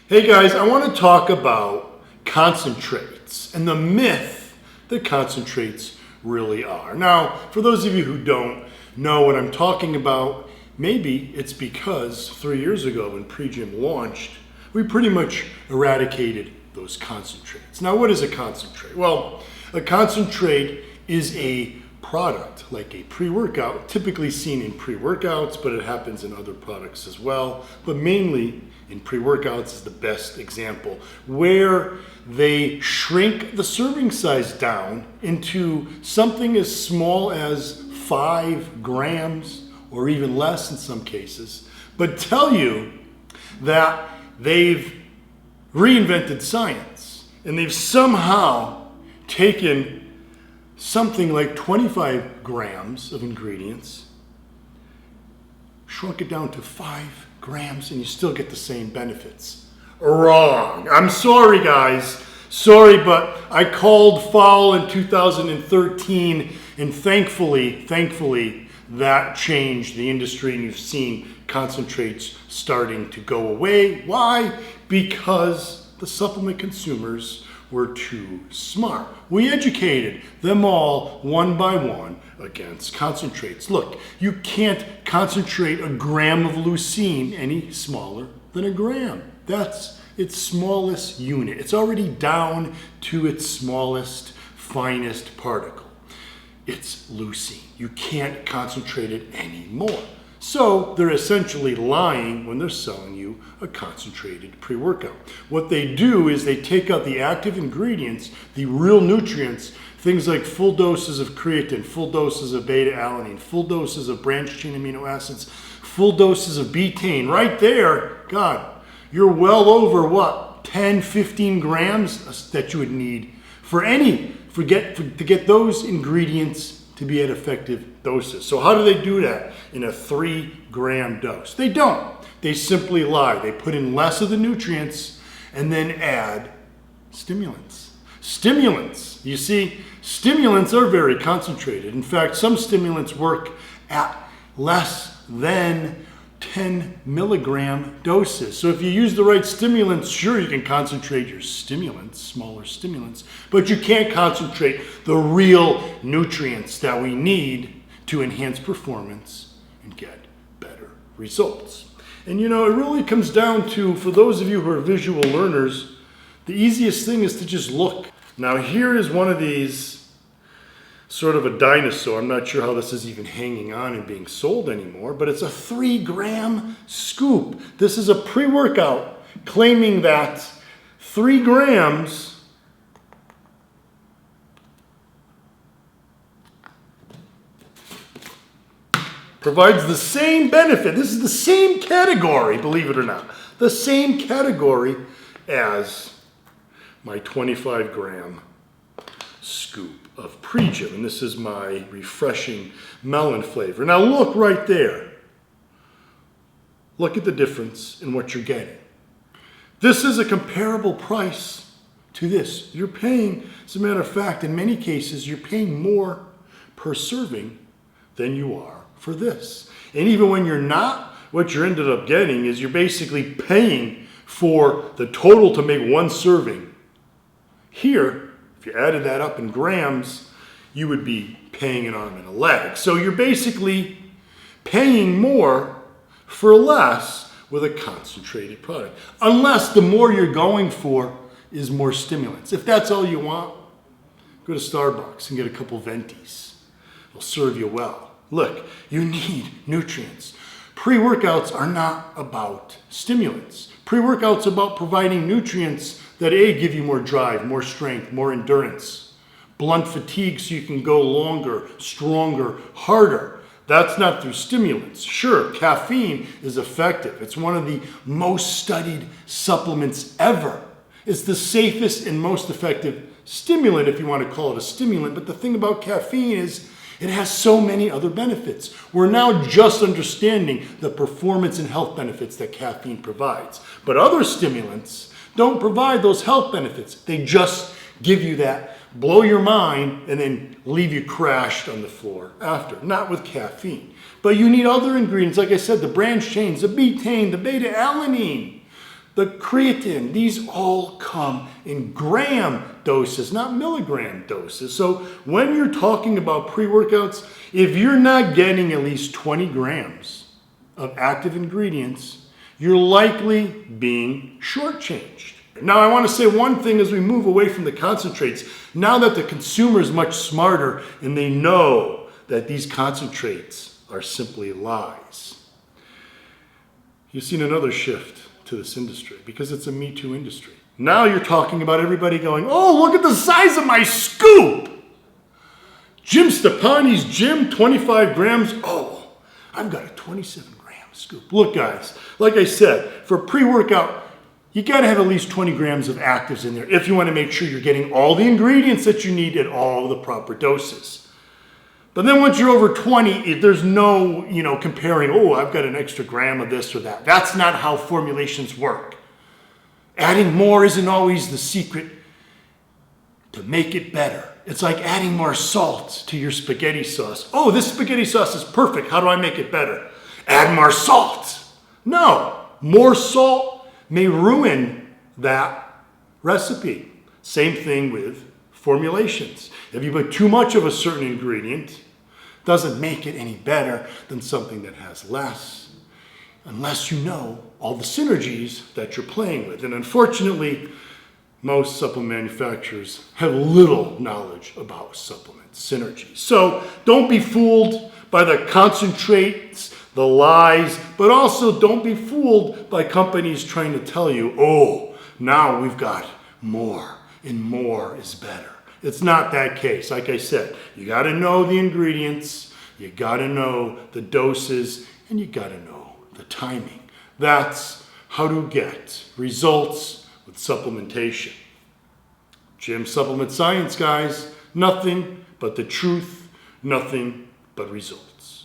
Hey guys, I want to talk about concentrates and the myth that concentrates really are. Now, for those of you who don't know what I'm talking about, maybe it's because 3 years ago when pre-JYM launched, we pretty much eradicated those concentrates. Now, what is a concentrate? Well, a concentrate is a product like a pre-workout, typically seen in pre-workouts, but it happens in other products as well, but mainly in pre-workouts is the best example, where they shrink the serving size down into something as small as 5 grams or even less in some cases, but tell you that they've reinvented science and they've somehow taken something like 25 grams of ingredients, shrunk it down to 5 grams, and you still get the same benefits. Wrong. I'm sorry, guys. Sorry, but I called foul in 2013, and thankfully, that changed the industry, and you've seen concentrates starting to go away. Why? Because the supplement consumers were too smart. We educated them all one by one against concentrates. Look, you can't concentrate a gram of leucine any smaller than a gram. That's its smallest unit. It's already down to its smallest, finest particle. It's leucine. You can't concentrate it anymore. So they're essentially lying when they're selling you a concentrated pre-workout. What they do is they take out the active ingredients, the real nutrients, things like full doses of creatine, full doses of beta-alanine, full doses of branched-chain amino acids, full doses of betaine. Right there, God, you're well over what, 10, 15 grams that you would need to get those ingredients to be at effective doses. So how do they do that in a 3-gram dose? They don't. They simply lie. They put in less of the nutrients and then add stimulants. Stimulants. You see, stimulants are very concentrated. In fact, some stimulants work at less than 10 milligram doses. So if you use the right stimulants, sure, you can concentrate your stimulants, smaller stimulants, but you can't concentrate the real nutrients that we need to enhance performance and get better results. And you know, it really comes down to, for those of you who are visual learners, the easiest thing is to just look. Now here is one of these, sort of a dinosaur. I'm not sure how this is even hanging on and being sold anymore, but it's a 3-gram scoop. This is a pre-workout claiming that 3 grams provides the same benefit. This is the same category, believe it or not, the same category as my 25-gram scoop of pre-JYM, and this is my refreshing melon flavor. Now look right there. Look at the difference in what you're getting. This is a comparable price to this. You're paying, as a matter of fact, in many cases, you're paying more per serving than you are for this. And even when you're not, what you ended up getting is you're basically paying for the total to make one serving. Here, if you added that up in grams, you would be paying an arm and a leg. So you're basically paying more for less with a concentrated product. Unless the more you're going for is more stimulants. If that's all you want, go to Starbucks and get a couple Ventis. It'll serve you well. Look, you need nutrients. Pre-workouts are not about stimulants. Pre-workouts are about providing nutrients that give you more drive, more strength, more endurance, blunt fatigue so you can go longer, stronger, harder. That's not through stimulants. Sure, caffeine is effective. It's one of the most studied supplements ever. It's the safest and most effective stimulant, if you want to call it a stimulant. But the thing about caffeine is it has so many other benefits. We're now just understanding the performance and health benefits that caffeine provides. But other stimulants don't provide those health benefits. They just give you that, blow your mind, and then leave you crashed on the floor after. Not with caffeine. But you need other ingredients, like I said, the branched chains, the betaine, the beta-alanine, the creatine, these all come in gram doses, not milligram doses. So when you're talking about pre-workouts, if you're not getting at least 20 grams of active ingredients, you're likely being shortchanged. Now I want to say one thing as we move away from the concentrates. Now that the consumer is much smarter and they know that these concentrates are simply lies, you've seen another shift to this industry because it's a Me Too industry. Now you're talking about everybody going, oh, look at the size of my scoop. Jim Stoppani's Gym, 25 grams. Oh, I've got a 27-gram scoop. Look, guys, like I said, for pre-workout, you got to have at least 20 grams of actives in there if you want to make sure you're getting all the ingredients that you need at all the proper doses. But then once you're over 20, there's no, comparing, oh, I've got an extra gram of this or that. That's not how formulations work. Adding more isn't always the secret to make it better. It's like adding more salt to your spaghetti sauce. Oh, this spaghetti sauce is perfect. How do I make it better? Add more salt. No, more salt may ruin that recipe. Same thing with formulations. If you put too much of a certain ingredient, doesn't make it any better than something that has less, unless you know all the synergies that you're playing with. And unfortunately, most supplement manufacturers have little knowledge about supplement synergies. So don't be fooled by the concentrates, the lies, but also don't be fooled by companies trying to tell you, oh, now we've got more, and more is better. It's not that case. Like I said, you got to know the ingredients, you got to know the doses, and you got to know the timing. That's how to get results with supplementation. JYM Supplement Science, guys. Nothing but the truth, nothing but results.